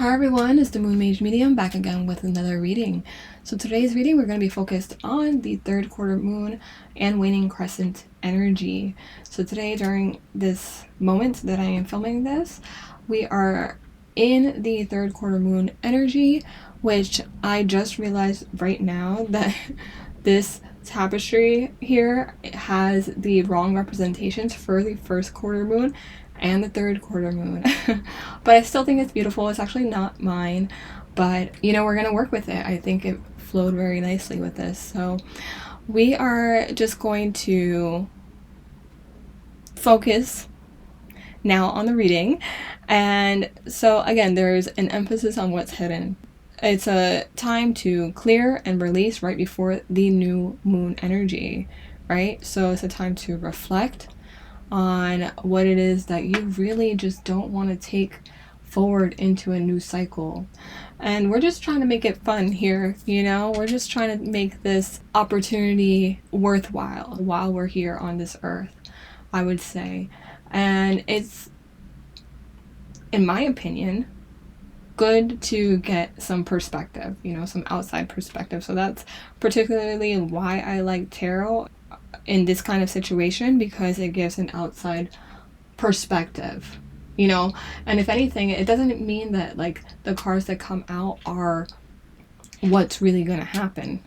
Hi everyone, it's the MoonMageMedium back again with another reading. So today's reading we're going to be focused on the third quarter moon and waning crescent energy. So today during this moment that I am filming this, we are in the third quarter moon energy, which I just realized right now that this tapestry here has the wrong representations for the first quarter moon and the third quarter moon. But I still think it's beautiful. It's actually not mine, but you know, we're gonna work with it. I think it flowed very nicely with this. So we are just going to focus now on the reading. And so again, there's an emphasis on what's hidden. It's a time to clear and release right before the new moon energy, right? So it's a time to reflect on what it is that you really just don't want to take forward into a new cycle. And we're just trying to make it fun here, you know? We're just trying to make this opportunity worthwhile while we're here on this earth, I would say. And it's, in my opinion, good to get some perspective, you know, some outside perspective. So that's particularly why I like tarot in this kind of situation, because it gives an outside perspective, you know. And if anything, it doesn't mean that like the cards that come out are what's really going to happen.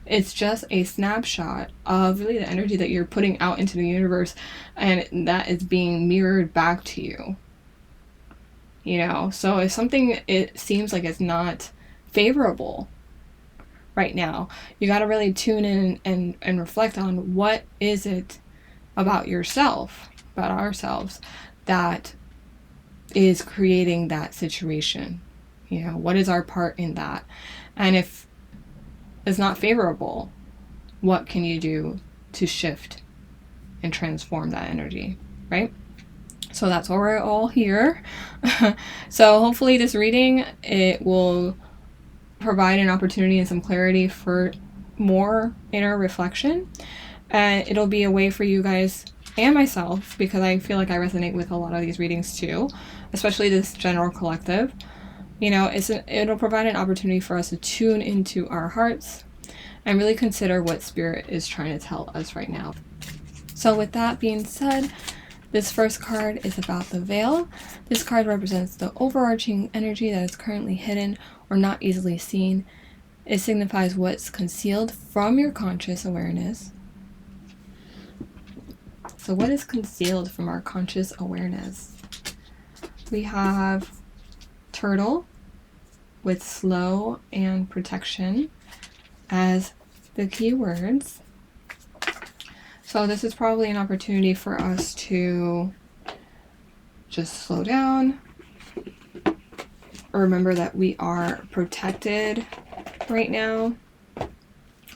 It's just a snapshot of really the energy that you're putting out into the universe, and that is being mirrored back to you, you know. So if something, it seems like it's not favorable right now, you got to really tune in and reflect on what is it about yourself, about ourselves, that is creating that situation. You know, what is our part in that? And if it's not favorable, what can you do to shift and transform that energy, right? So that's why we're all here. So hopefully this reading, it will provide an opportunity and some clarity for more inner reflection, and it'll be a way for you guys and myself, because I feel like I resonate with a lot of these readings too, especially this general collective, you know. It'll provide an opportunity for us to tune into our hearts and really consider what spirit is trying to tell us right now. So with that being said, this first card is about the veil. This card represents the overarching energy that is currently hidden or not easily seen. It signifies what's concealed from your conscious awareness. So what is concealed from our conscious awareness? We have turtle with slow and protection as the key words. So this is probably an opportunity for us to just slow down. Remember that we are protected right now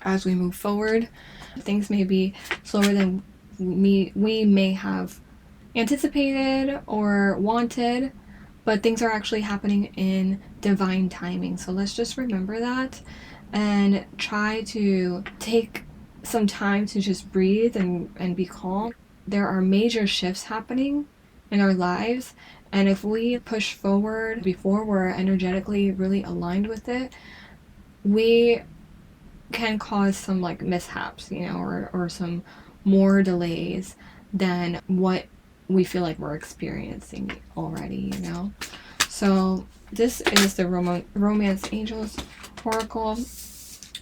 as we move forward. Things may be slower than we may have anticipated or wanted, but things are actually happening in divine timing. So let's just remember that and try to take some time to just breathe and be calm. There are major shifts happening in our lives, and if we push forward before we're energetically really aligned with it, we can cause some like mishaps, you know, or some more delays than what we feel like we're experiencing already, you know. So this is the Romance Angels Oracle.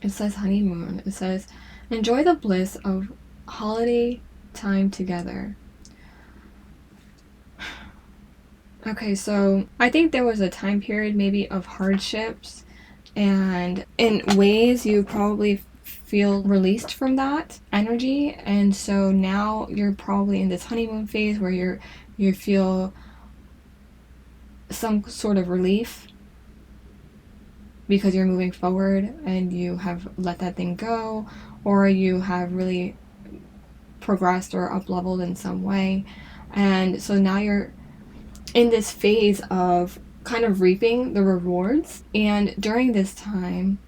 It says honeymoon. It says, enjoy the bliss of holiday time together. Okay, so I think there was a time period maybe of hardships, and in ways you probably feel released from that energy, and so now you're probably in this honeymoon phase where you feel some sort of relief because you're moving forward and you have let that thing go, or you have really progressed or up-leveled in some way, and so now you're in this phase of kind of reaping the rewards. And during this time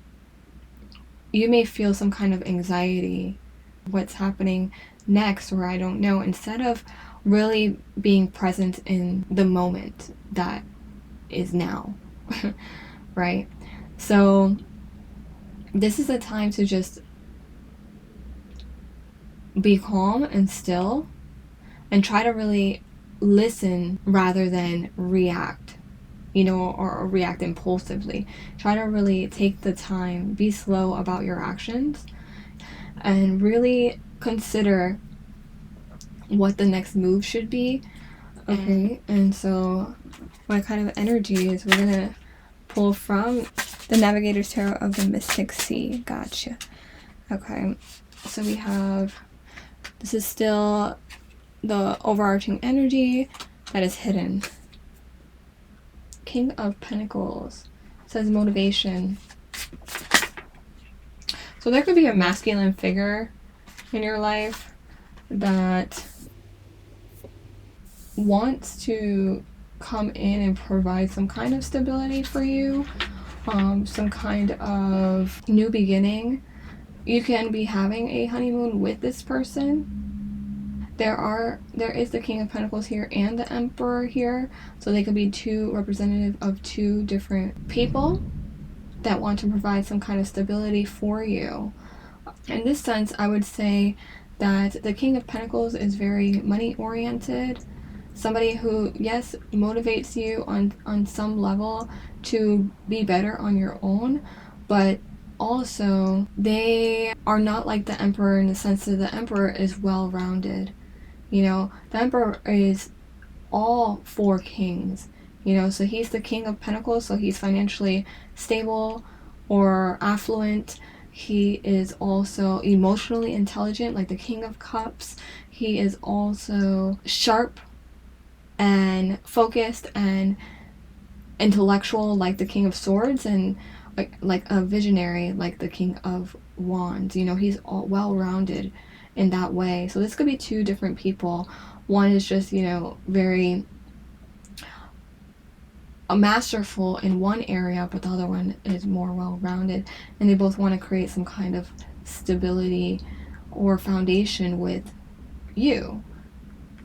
you may feel some kind of anxiety, what's happening next, or I don't know, instead of really being present in the moment that is now. right? So this is a time to just be calm and still and try to really listen rather than react, or react impulsively. Try to really take the time, be slow about your actions, and really consider what the next move should be. Okay, and so what kind of energy is we're gonna pull from the Navigators Tarot of the Mystic Sea. Gotcha. Okay, so we have, this is still the overarching energy that is hidden. King of Pentacles says motivation. So there could be a masculine figure in your life that wants to come in and provide some kind of stability for you, some kind of new beginning. You can be having a honeymoon with this person. There is the King of Pentacles here and the Emperor here, so they could be two representative of two different people that want to provide some kind of stability for you. In this sense, I would say that the King of Pentacles is very money oriented, somebody who, yes, motivates you on some level to be better on your own, but also they are not like the Emperor in the sense that the Emperor is well-rounded. The Emperor is all four kings, so he's the King of Pentacles, so he's financially stable or affluent. He is also emotionally intelligent, like the King of Cups. He is also sharp and focused and intellectual, like the King of Swords, and like a visionary, like the King of Wands. He's all well-rounded in that way. So this could be two different people. One is just, very masterful in one area, but the other one is more well-rounded, and they both want to create some kind of stability or foundation with you.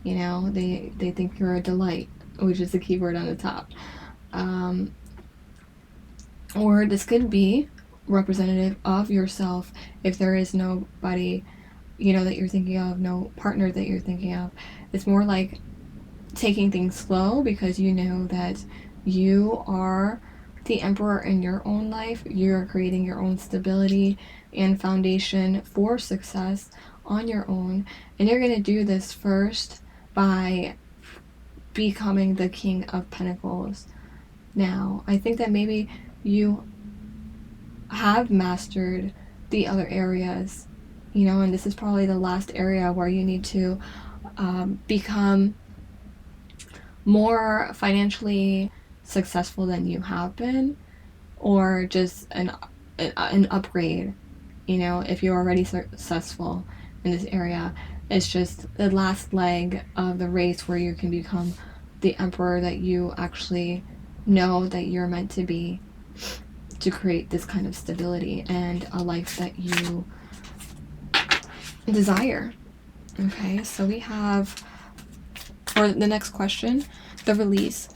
They think you're a delight, which is the keyword on the top. Or this could be representative of yourself if there is nobody that you're thinking of, no partner that you're thinking of. It's more like taking things slow because you know that you are the Emperor in your own life. You're creating your own stability and foundation for success on your own, and you're going to do this first by becoming the King of Pentacles. Now, I think that maybe you have mastered the other areas, and this is probably the last area where you need to become more financially successful than you have been, or just an upgrade. If you're already successful in this area, it's just the last leg of the race where you can become the Emperor that you actually know that you're meant to be, to create this kind of stability and a life that you desire. Okay, so we have, for the next question, the release.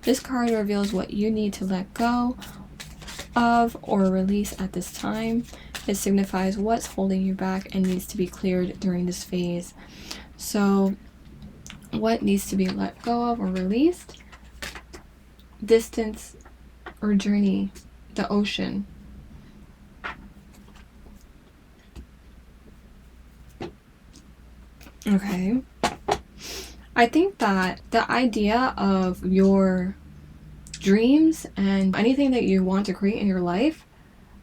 This card reveals what you need to let go of or release at this time. It signifies what's holding you back and needs to be cleared during this phase. So what needs to be let go of or released? Distance or journey, the ocean. Okay. I think that the idea of your dreams and anything that you want to create in your life,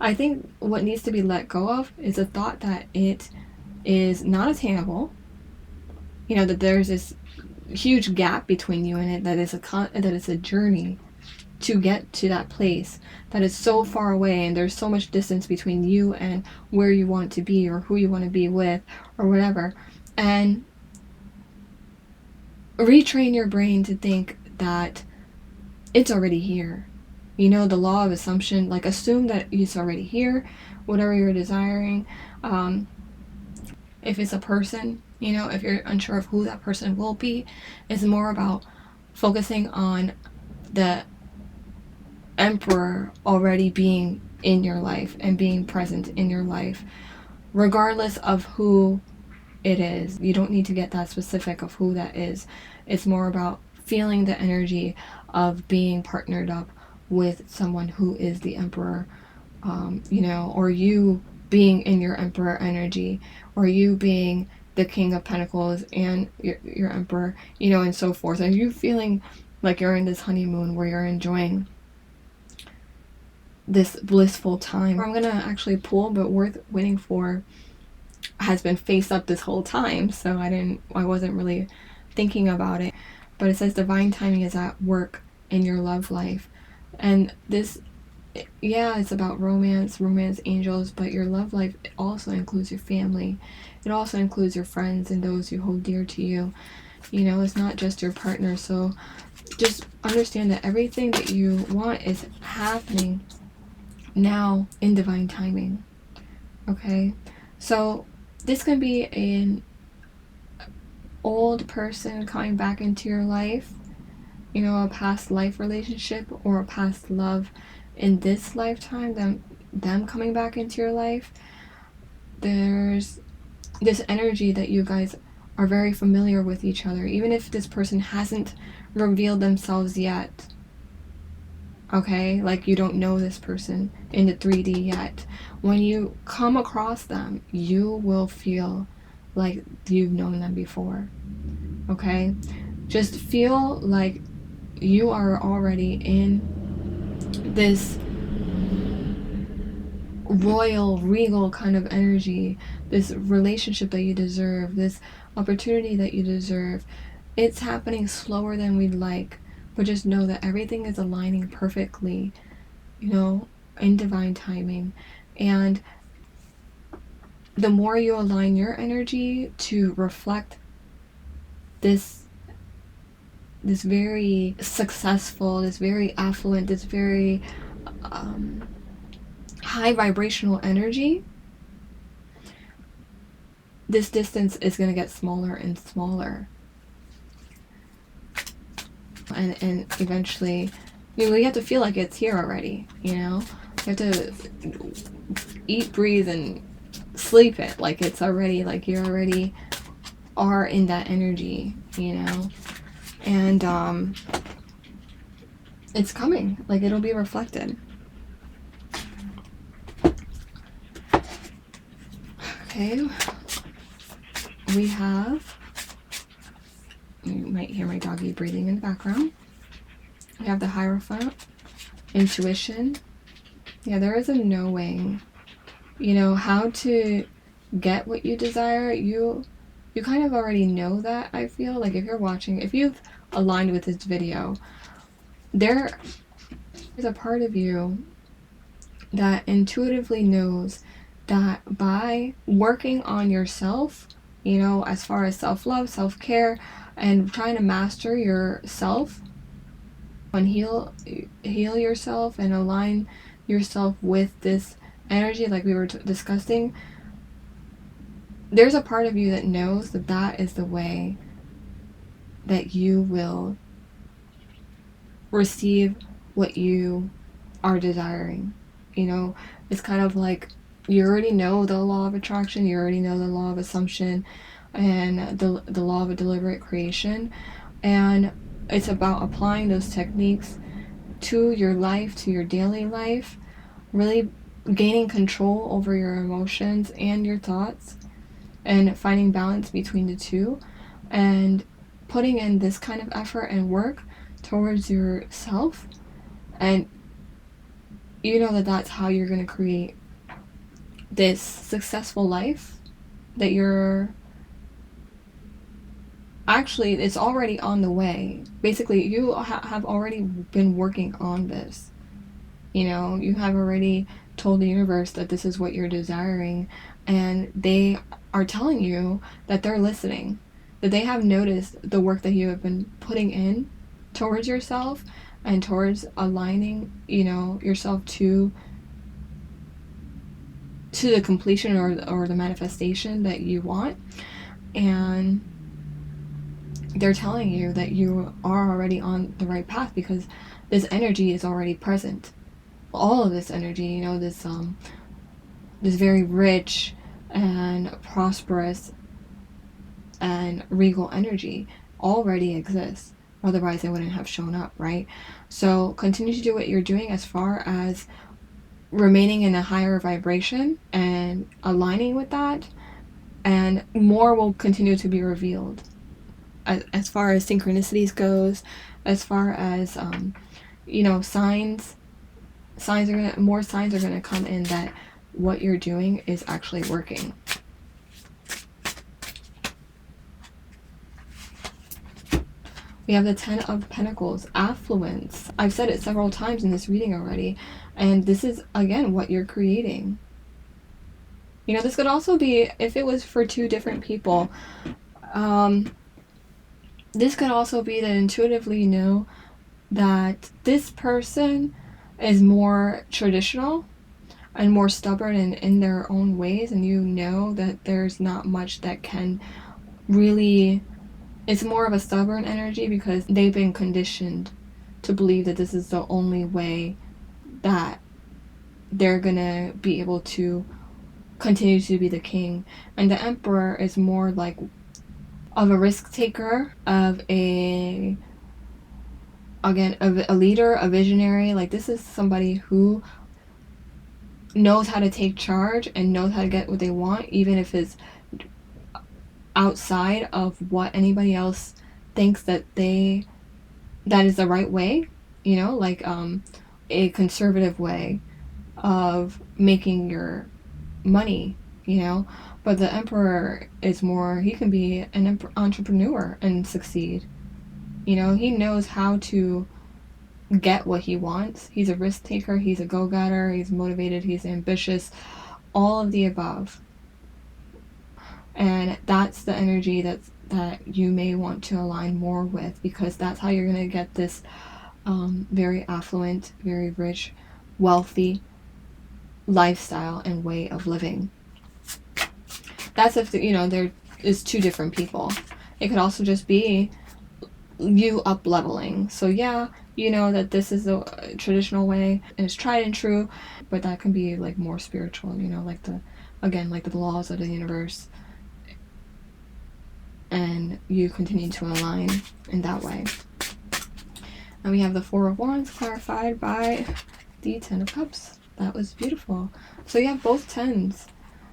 I think what needs to be let go of is the thought that it is not attainable. That there's this huge gap between you and it, that is a journey to get to that place that is so far away, and there's so much distance between you and where you want to be or who you want to be with or whatever. And retrain your brain to think that it's already here. The law of assumption, like assume that it's already here, whatever you're desiring. If it's a person, if you're unsure of who that person will be, it's more about focusing on the emperor already being in your life and being present in your life, regardless of who it is. You don't need to get that specific of who that is. It's more about feeling the energy of being partnered up with someone who is the emperor, or you being in your emperor energy, or you being the king of pentacles and your emperor, and so forth. And you feeling like you're in this honeymoon where you're enjoying this blissful time. I'm gonna actually pull, but worth waiting for has been face up this whole time, so I wasn't really thinking about it. But it says divine timing is at work in your love life. And this, yeah, it's about romance angels, but your love life also includes your family. It also includes your friends and those you hold dear to you. It's not just your partner. So just understand that everything that you want is happening now in divine timing. Okay? So this can be an old person coming back into your life, a past life relationship or a past love in this lifetime, them coming back into your life. There's this energy that you guys are very familiar with each other, even if this person hasn't revealed themselves yet. Okay, like you don't know this person in the 3D yet. When you come across them, you will feel like you've known them before. Okay, just feel like you are already in this royal, regal kind of energy, this relationship that you deserve, this opportunity that you deserve. It's happening slower than we'd like, but just know that everything is aligning perfectly, in divine timing. And the more you align your energy to reflect this very successful, this very affluent, this very high vibrational energy, this distance is going to get smaller and smaller. And eventually, you have to feel like it's here already, You have to eat, breathe, and sleep it like it's already, like you already are in that energy, And it's coming, like it'll be reflected. Okay, we have, you might hear my doggy breathing in the background. We have the Hierophant, intuition. Yeah, there is a knowing, how to get what you desire. You kind of already know that, I feel. Like if you're watching, if you've aligned with this video, there's a part of you that intuitively knows that by working on yourself, as far as self-love, self-care, and trying to master yourself and heal yourself and align yourself with this energy like we were discussing, there's a part of you that knows that that is the way that you will receive what you are desiring. It's kind of like you already know the law of attraction, you already know the law of assumption, and the law of a deliberate creation. And it's about applying those techniques to your life, to your daily life, really gaining control over your emotions and your thoughts, and finding balance between the two, and putting in this kind of effort and work towards yourself. And that's how you're going to create this successful life that you're actually, it's already on the way. Basically, you have already been working on this. You have already told the universe that this is what you're desiring, and they are telling you that they're listening, that they have noticed the work that you have been putting in towards yourself and towards aligning, yourself to the completion or the manifestation that you want. And they're telling you that you are already on the right path, because this energy is already present. All of this energy, you know, this very rich and prosperous and regal energy already exists. Otherwise, it wouldn't have shown up, right? So continue to do what you're doing as far as remaining in a higher vibration and aligning with that, and more will continue to be revealed. As far as synchronicities goes, as far as you know, more signs are gonna come in that what you're doing is actually working. We have the Ten of Pentacles, affluence. I've said it several times in this reading already, and this is, again, what you're creating. You know, this could also be, if it was for two different people, this could also be that intuitively you know that this person is more traditional and more stubborn in their own ways, and you know that there's not much that can really, it's more of a stubborn energy because they've been conditioned to believe that this is the only way that they're gonna be able to continue to be the king. And the Emperor is more like of a risk taker, of a leader, a visionary. Like, this is somebody who knows how to take charge and knows how to get what they want, even if it's outside of what anybody else thinks that is the right way, you know, like a conservative way of making your money, you know. But the Emperor is more, he can be an entrepreneur and succeed. You know, he knows how to get what he wants. He's a risk taker, he's a go-getter, he's motivated, he's ambitious, all of the above. And that's the energy that you may want to align more with, because that's how you're going to get this very affluent, very rich, wealthy lifestyle and way of living. That's if, you know, there is two different people. It could also just be you up leveling. So yeah, you know that this is a traditional way and it's tried and true, but that can be like more spiritual, you know, like the laws of the universe, and you continue to align in that way. And we have the Four of Wands clarified by the Ten of Cups. That was beautiful. So you have both tens.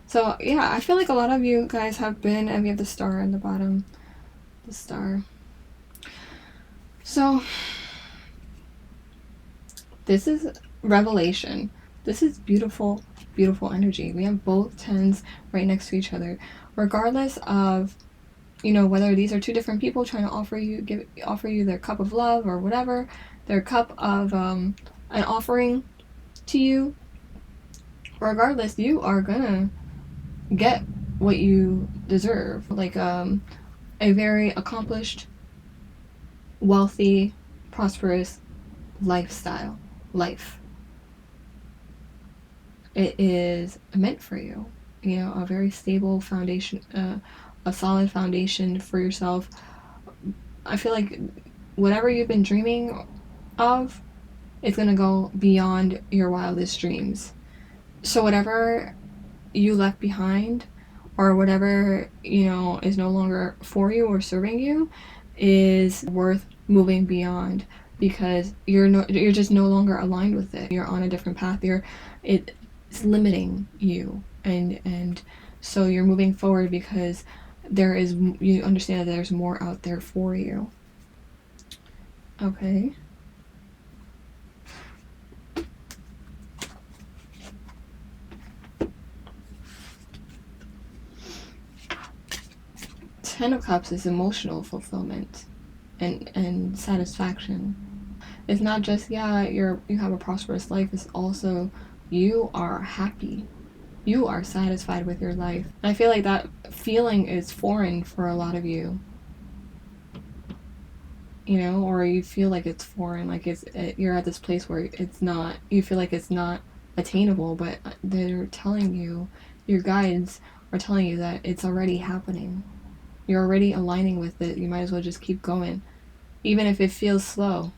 So yeah, I feel like a lot of you guys have been, and we have the star in the bottom, the star. So this is revelation. This is beautiful, beautiful energy. We have both tens right next to each other, regardless of, you know, whether these are two different people trying to offer you their cup of love or whatever, their cup of an offering to you. Regardless, you are gonna get what you deserve, like a very accomplished, wealthy, prosperous life. It is meant for you, you know, a very stable foundation, a solid foundation for yourself. I feel like whatever you've been dreaming of is going to go beyond your wildest dreams. So whatever you left behind, or whatever, you know, is no longer for you or serving you, is worth moving beyond, because you're just no longer aligned with it. You're on a different path. It's limiting you, and so you're moving forward because you understand that there's more out there for you. Okay. Ten of Cups is emotional fulfillment and satisfaction. It's not just, yeah, you have a prosperous life. It's also you are happy. You are satisfied with your life. And I feel like that feeling is foreign for a lot of you. You know, or you feel like it's foreign, like you're at this place where you feel like it's not attainable, but they're telling you, your guides are telling you that it's already happening. You're already aligning with it. You might as well just keep going, even if it feels slow.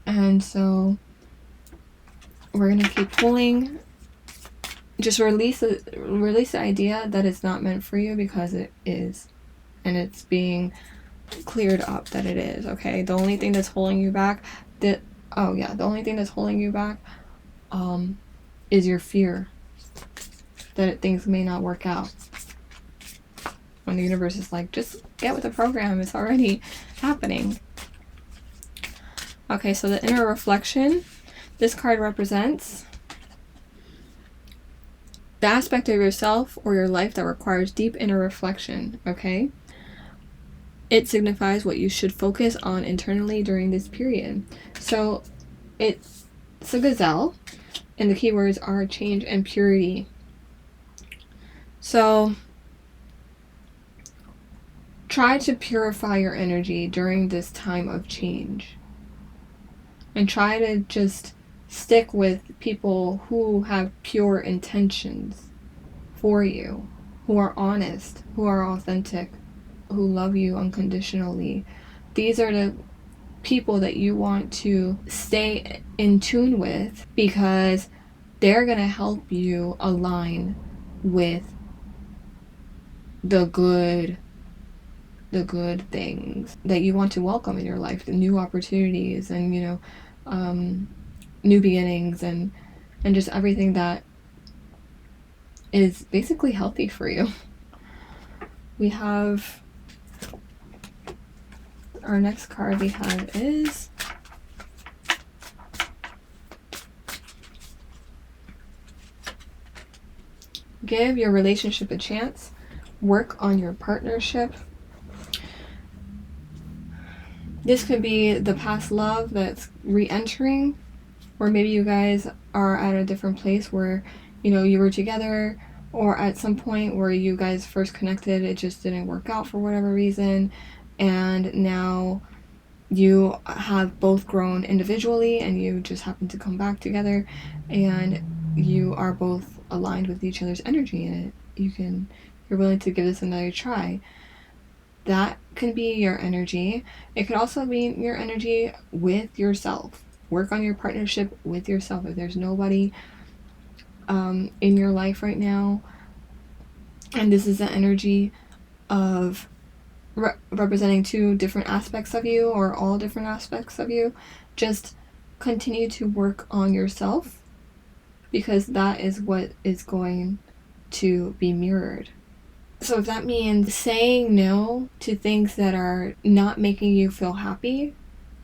And so we're going to keep pulling. Just release the idea that it's not meant for you, because it is. And it's being cleared up that it is, okay? The only thing that's holding you back, the only thing that's holding you back is your fear that things may not work out. When the universe is like, just get with the program, it's already happening. Okay, so the inner reflection, this card represents the aspect of yourself or your life that requires deep inner reflection, okay? It signifies what you should focus on internally during this period. So it's a gazelle, and the keywords are change and purity. So try to purify your energy during this time of change. And try to just stick with people who have pure intentions for you, who are honest, who are authentic, who love you unconditionally. These are the people that you want to stay in tune with, because they're going to help you align with the good things that you want to welcome in your life, the new opportunities and, new beginnings and just everything that is basically healthy for you. We have our next card we have is give your relationship a chance. Work on your partnership. This could be the past love that's re-entering, or maybe you guys are at a different place where, you were together, or at some point where you guys first connected, it just didn't work out for whatever reason, and now you have both grown individually and you just happen to come back together, and you are both aligned with each other's energy, and you're willing to give this another try. That can be your energy. It could also be your energy with yourself. Work on your partnership with yourself. If there's nobody in your life right now, and this is the energy of representing two different aspects of you, or all different aspects of you, just continue to work on yourself, because that is what is going to be mirrored. So if that means saying no to things that are not making you feel happy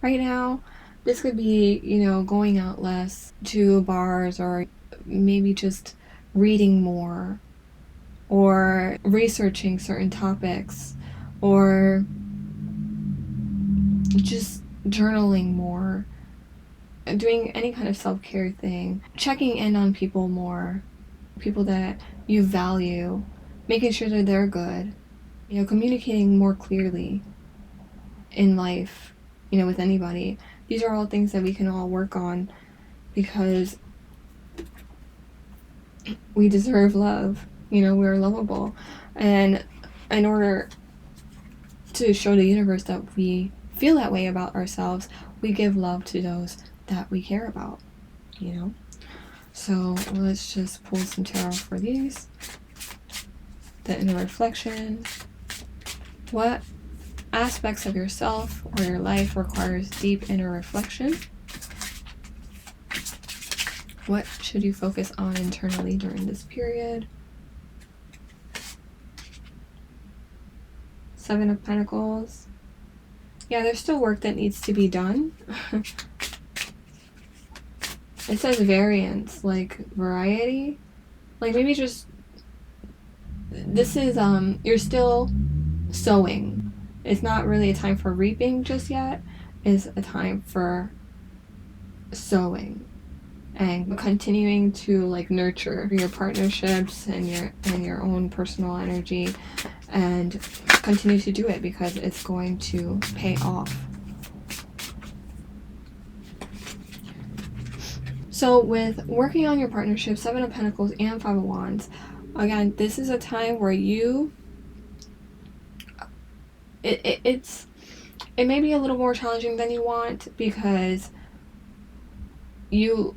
right now, this could be, going out less to bars, or maybe just reading more, or researching certain topics, or just journaling more, doing any kind of self-care thing, checking in on people more, people that you value, making sure that they're good, communicating more clearly in life, with anybody. These are all things that we can all work on, because we deserve love. We're lovable. And in order to show the universe that we feel that way about ourselves, we give love to those that we care about, So let's just pull some tarot for these. The inner reflection. What aspects of yourself or your life requires deep inner reflection? What should you focus on internally during this period? Seven of Pentacles. Yeah, there's still work that needs to be done. It says variance, like variety. Like maybe just, this is, you're still sowing. It's not really a time for reaping just yet. It's a time for sowing and continuing to nurture your partnerships and your own personal energy, and continue to do it, because it's going to pay off. So with working on your partnership, Seven of Pentacles and Five of Wands, again, this is a time where it may be a little more challenging than you want, because you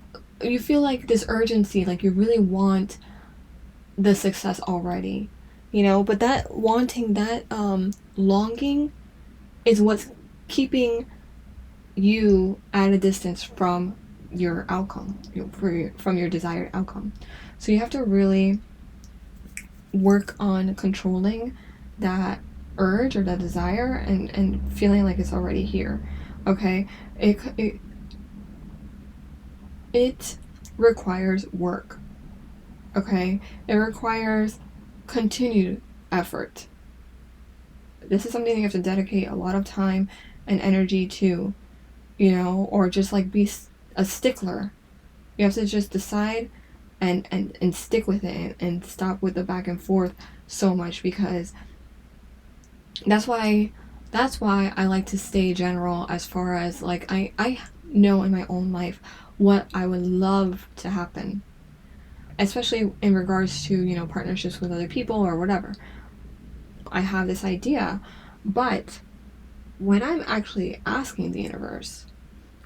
feel like this urgency, like you really want the success already, you know, but that wanting, that longing is what's keeping you at a distance from your outcome, from your desired outcome. So you have to really work on controlling that urge or that desire, and feeling like it's already here. Okay, it requires work. Okay, it requires continued effort. This is something you have to dedicate a lot of time and energy to, you know, or just like be a stickler. You have to just decide and stick with it, and stop with the back and forth so much, because that's why I like to stay general, as far as like I know in my own life what I would love to happen, especially in regards to, you know, partnerships with other people or whatever. I have this idea, but when I'm actually asking the universe,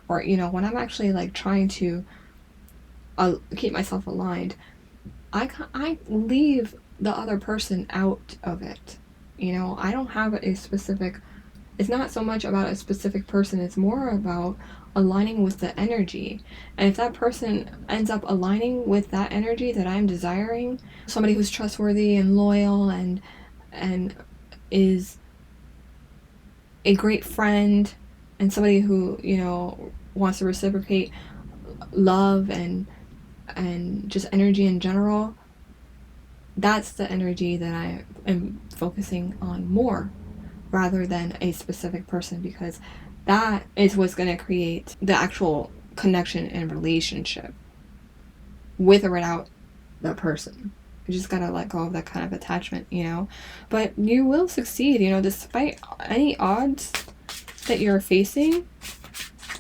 or, you know, when I'm actually like trying to keep myself aligned, I leave the other person out of it. You know, I don't have a specific, it's not so much about a specific person, it's more about aligning with the energy. And if that person ends up aligning with that energy that I'm desiring, somebody who's trustworthy and loyal and is a great friend, and somebody who, you know, wants to reciprocate love and just energy in general, that's the energy that I am focusing on more, rather than a specific person, because that is what's going to create the actual connection and relationship, with or without the person. You just gotta let go of that kind of attachment, you know. But you will succeed, you know, despite any odds that you're facing.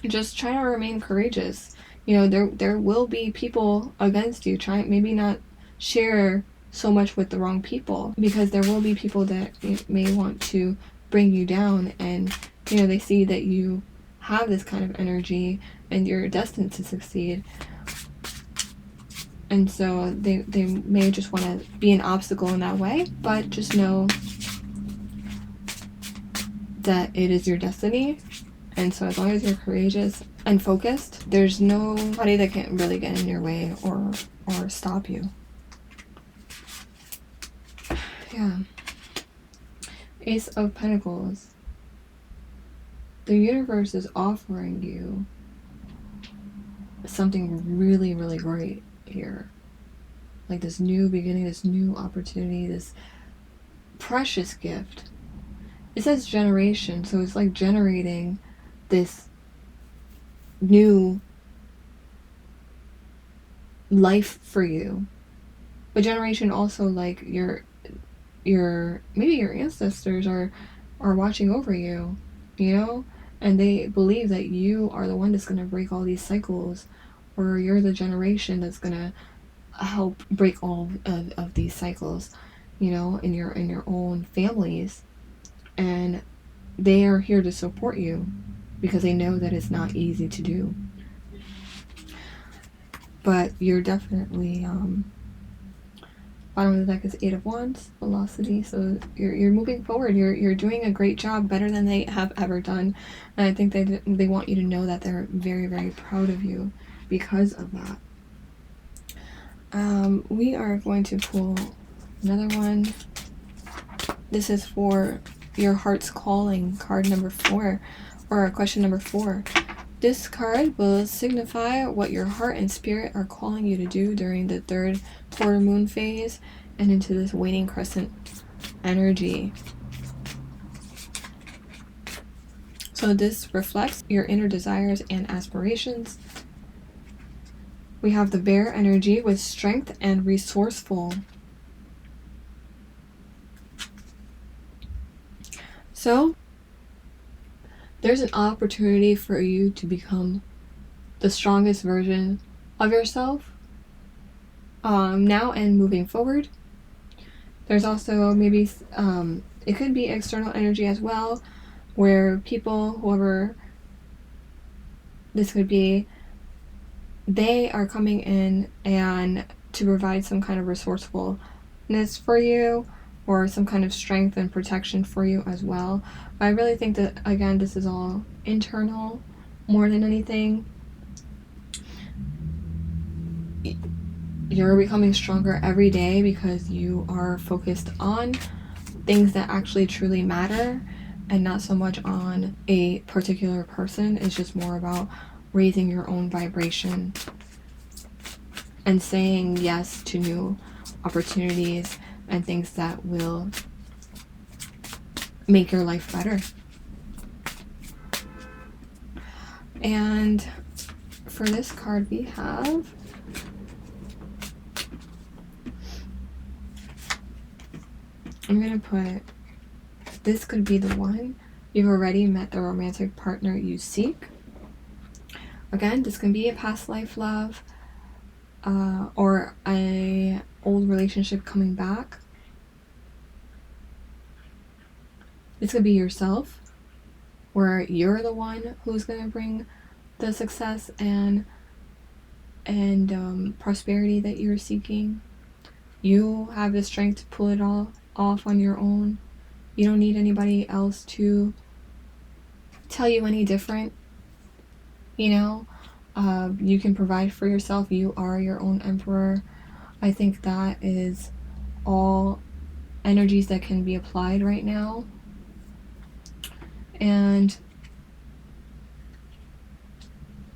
Just try to remain courageous. You know, there will be people against you. Try maybe not share so much with the wrong people, because there will be people that may want to bring you down, and, you know, they see that you have this kind of energy and you're destined to succeed, and so they may just want to be an obstacle in that way. But just know that it is your destiny, and so as long as you're courageous and focused, there's nobody that can really get in your way or stop you. Yeah. Ace of Pentacles. The universe is offering you something really, really great here. Like this new beginning, this new opportunity, this precious gift. It says generation, so it's like generating this new life for you. But generation also, like your maybe your ancestors are watching over you, you know, and they believe that you are the one that's going to break all these cycles, or you're the generation that's going to help break all of these cycles, you know, in your own families. And they are here to support you, because they know that it's not easy to do. But you're definitely bottom of the deck is 8 of Wands, velocity. So you're moving forward. You're doing a great job, better than they have ever done. And I think they want you to know that they're very, very proud of you because of that. We are going to pull another one. This is for your heart's calling, card number 4, or question number 4. This card will signify what your heart and spirit are calling you to do during the 3rd quarter moon phase and into this waning crescent energy. So this reflects your inner desires and aspirations. We have the bear energy with strength and resourceful. So there's an opportunity for you to become the strongest version of yourself now and moving forward. There's also maybe it could be external energy as well, where people, whoever this could be, they are coming in and to provide some kind of resourcefulness for you, or some kind of strength and protection for you as well. But I really think that, again, this is all internal more than anything. You're becoming stronger every day because you are focused on things that actually truly matter, and not so much on a particular person. It's just more about raising your own vibration and saying yes to new opportunities and things that will make your life better. And for this card we have I'm going to put, this could be the one. You've already met the romantic partner you seek. Again, this can be a past life love, or a old relationship coming back. This could be yourself, where you're the one who's going to bring the success and prosperity that you're seeking. You have the strength to pull it all off on your own. You don't need anybody else to tell you any different. You know, you can provide for yourself. You are your own emperor. I think that is all energies that can be applied right now. And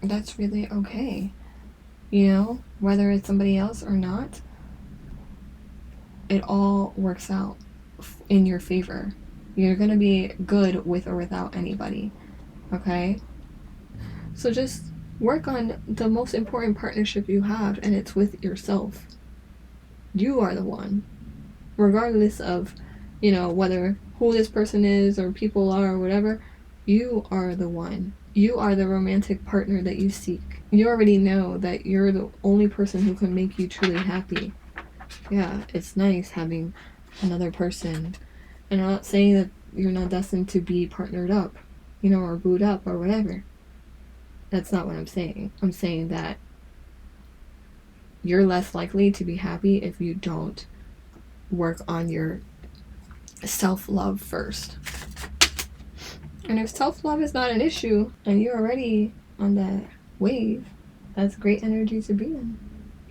that's really okay. You know, whether it's somebody else or not, it all works out in your favor. You're going to be good with or without anybody, okay? So just work on the most important partnership you have, and it's with yourself. You are the one. Regardless of, you know, whether who this person is or people are or whatever, you are the one. You are the romantic partner that you seek. You already know that you're the only person who can make you truly happy. Yeah, it's nice having another person. And I'm not saying that you're not destined to be partnered up, you know, or booed up or whatever. That's not what I'm saying. I'm saying that you're less likely to be happy if you don't work on your self-love first. And if self-love is not an issue and you're already on that wave, that's great energy to be in,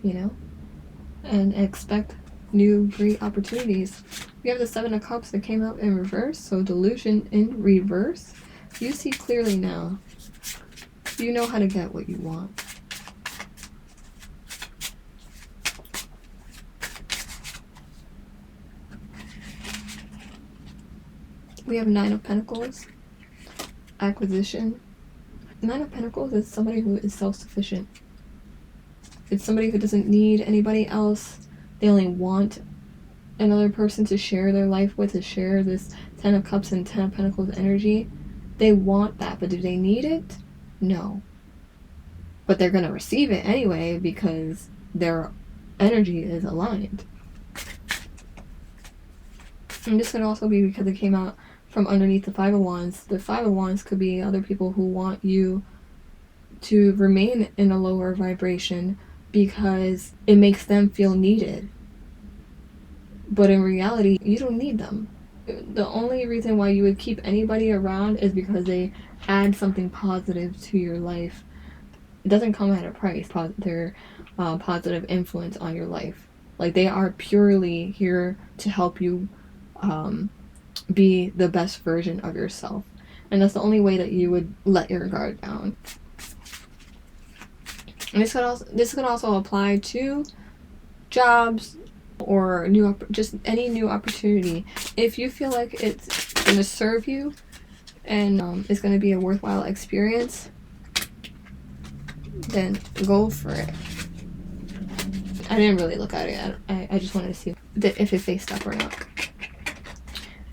you know? And expect new great opportunities. We have the Seven of Cups that came out in reverse, so delusion in reverse. You see clearly now. You know how to get what you want. We have Nine of Pentacles, acquisition. Nine of Pentacles is somebody who is self-sufficient. It's somebody who doesn't need anybody else. They only want another person to share their life with, to share this Ten of Cups and Ten of Pentacles energy. They want that, but do they need it? No. But they're going to receive it anyway because their energy is aligned. And this could also be because it came out from underneath the Five of Wands. The Five of Wands could be other people who want you to remain in a lower vibration because it makes them feel needed. But in reality, you don't need them. The only reason why you would keep anybody around is because they add something positive to your life. It doesn't come at a price. Their positive influence on your life. Like, they are purely here to help you be the best version of yourself. And that's the only way that you would let your guard down. And this could also apply to jobs or just any new opportunity. If you feel like it's going to serve you and it's going to be a worthwhile experience, then go for it. I didn't really look at it. I just wanted to see if it faced up or not.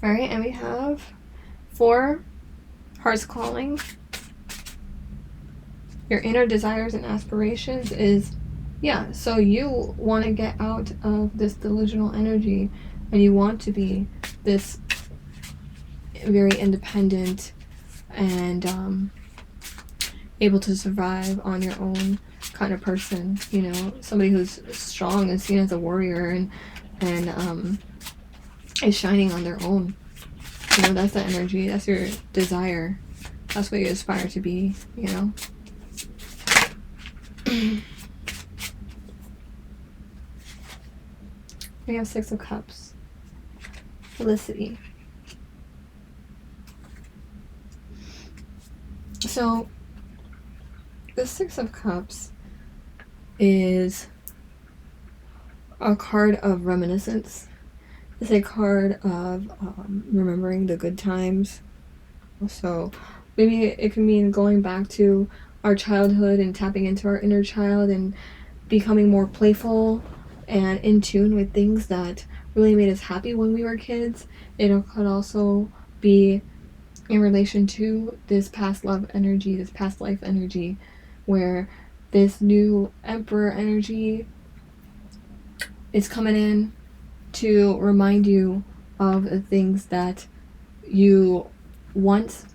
Alright, and we have 4 Hearts Calling. Your inner desires and aspirations is, yeah, so you want to get out of this delusional energy and you want to be this very independent and able to survive on your own kind of person, you know, somebody who's strong and seen as a warrior and is shining on their own. You know, that's the energy, that's your desire, that's what you aspire to be, you know. We have Six of Cups, Felicity. So the Six of Cups is a card of reminiscence. It's a card of remembering the good times. So maybe it can mean going back to our childhood and tapping into our inner child and becoming more playful and in tune with things that really made us happy when we were kids. It could also be in relation to this past love energy, this past life energy, where this new Emperor energy is coming in to remind you of the things that you once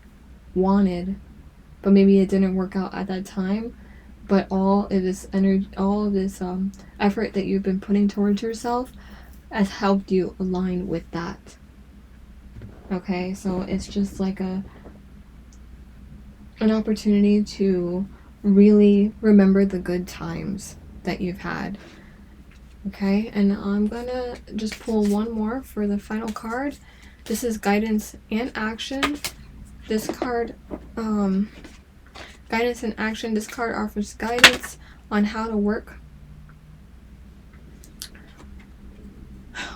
wanted, but maybe it didn't work out at that time. But all of this energy, all of this effort that you've been putting towards yourself has helped you align with that. Okay, so it's just like an opportunity to really remember the good times that you've had. Okay, and I'm gonna just pull one more for the final card. This is Guidance and Action. This card, Guidance and Action, this card offers guidance on how to work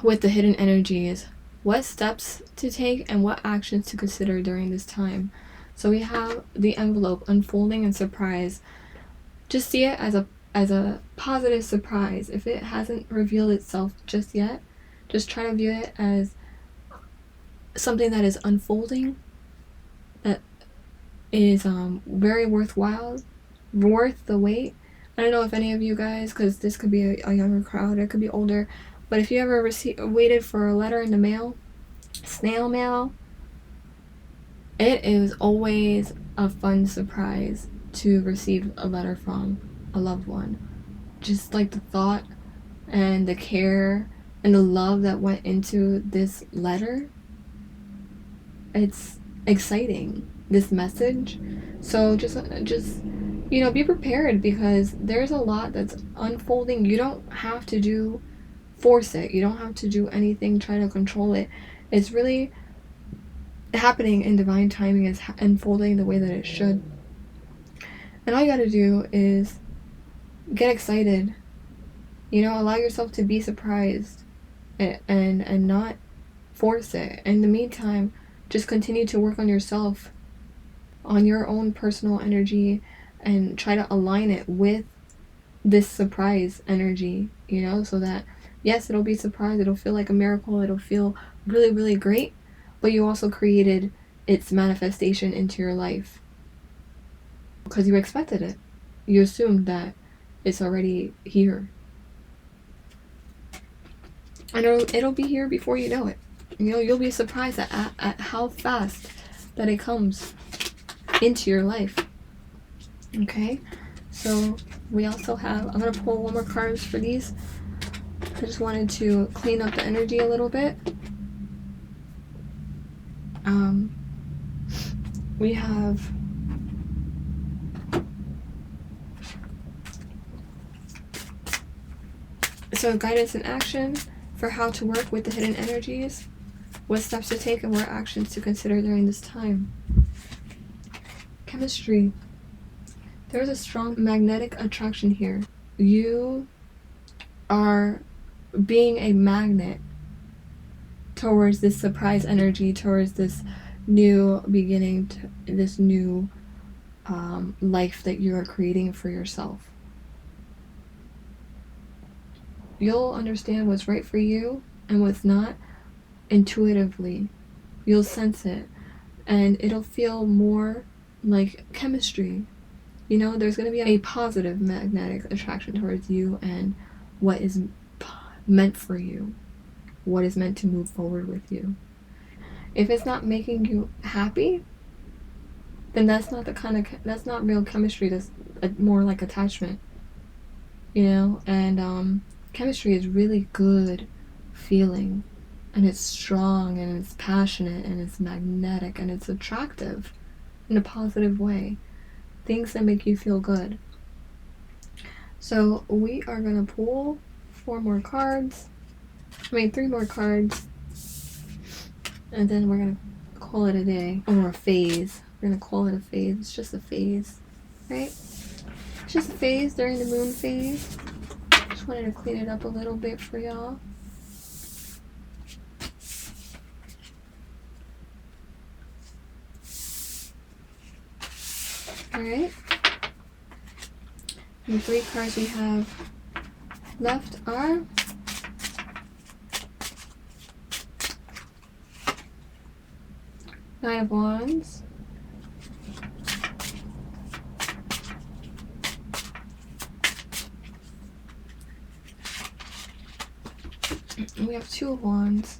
with the hidden energies, what steps to take, and what actions to consider during this time. So we have the envelope, unfolding and surprise. Just see it as a positive surprise. If it hasn't revealed itself just yet, just try to view it as something that is unfolding, that is very worthwhile, worth the wait. I don't know if any of you guys, because this could be a younger crowd, it could be older, but if you ever waited for a letter in the mail, snail mail, it is always a fun surprise to receive a letter from a loved one. Just like the thought and the care and the love that went into this letter, it's exciting, this message. So just you know, be prepared, because there's a lot that's unfolding. You don't have to force it. You don't have to do anything, try to control it. It's really happening in divine timing. Is unfolding the way that it should. And all you gotta do is get excited. You know, allow yourself to be surprised and not force it. In the meantime, just continue to work on yourself, on your own personal energy, and try to align it with this surprise energy, you know, so that, yes, it'll be surprise, it'll feel like a miracle, it'll feel really, really great, but you also created its manifestation into your life because you expected it. You assumed that it's already here. And it'll be here before you know it. You know, you'll be surprised at how fast that it comes into your life. Okay, so we also have, I'm going to pull one more cards for these. I just wanted to clean up the energy a little bit. We have guidance and action for how to work with the hidden energies, what steps to take, and what actions to consider during this time. Chemistry. There's a strong magnetic attraction here. You are being a magnet towards this surprise energy, towards this new beginning, this new life that you are creating for yourself. You'll understand what's right for you and what's not intuitively. You'll sense it, and it'll feel more like chemistry. You know, there's going to be a positive magnetic attraction towards you and what is meant for you, what is meant to move forward with you. If it's not making you happy, then that's not real chemistry. That's more like attachment. and chemistry is really good feeling, and it's strong, and it's passionate, and it's magnetic, and it's attractive in a positive way. Things that make you feel good. So we are going to pull 3 more cards, and then we're going to call it a day, or a phase. We're going to call it a phase. It's just a phase, right? It's just a phase during the moon phase. Just wanted to clean it up a little bit for y'all. Alright. The 3 cards we have left are Nine of Wands, we have 2 of Wands,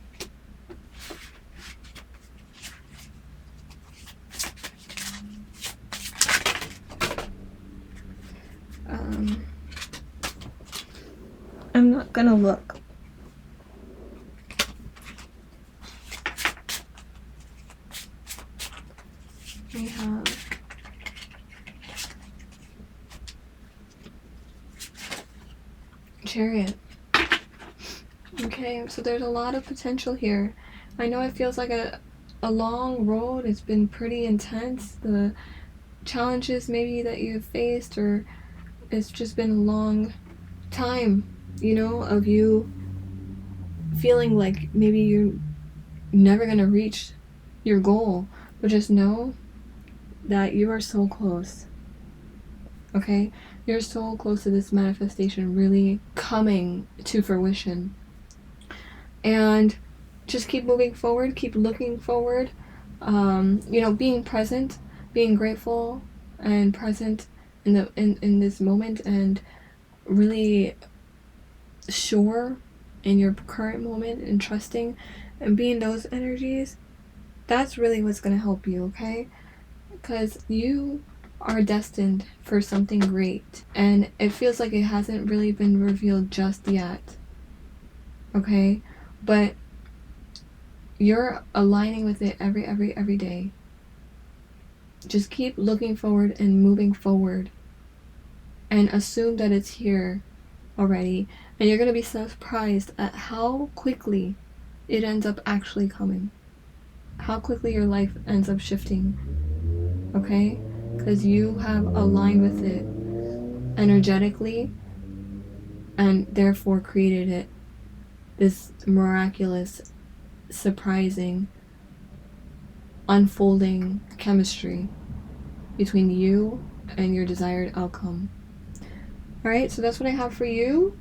I'm not gonna look. We have Chariot. Okay, so there's a lot of potential here. I know it feels like a long road. It's been pretty intense. The challenges maybe that you've faced, or it's just been a long time, of you feeling like maybe you're never gonna reach your goal. But just know that you are so close. Okay? You're so close to this manifestation really coming to fruition. And just keep moving forward, keep looking forward, being present, being grateful and present in this moment, and really sure in your current moment, and trusting and being those energies. That's really what's going to help you, okay? Because you are destined for something great, and it feels like it hasn't really been revealed just yet, okay? But you're aligning with it every day. Just keep looking forward and moving forward, and assume that it's here already, and you're going to be surprised at how quickly it ends up actually coming, how quickly your life ends up shifting, okay? Because you have aligned with it energetically, and therefore created it, this miraculous, surprising, unfolding chemistry between you and your desired outcome. Alright, so that's what I have for you,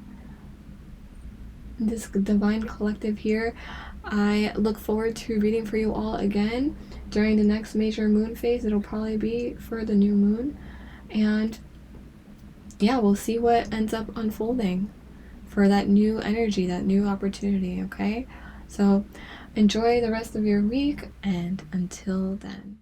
this divine collective here. I look forward to reading for you all again during the next major moon phase. It'll probably be for the new moon, and yeah, we'll see what ends up unfolding for that new energy, that new opportunity, okay? So enjoy the rest of your week, and until then.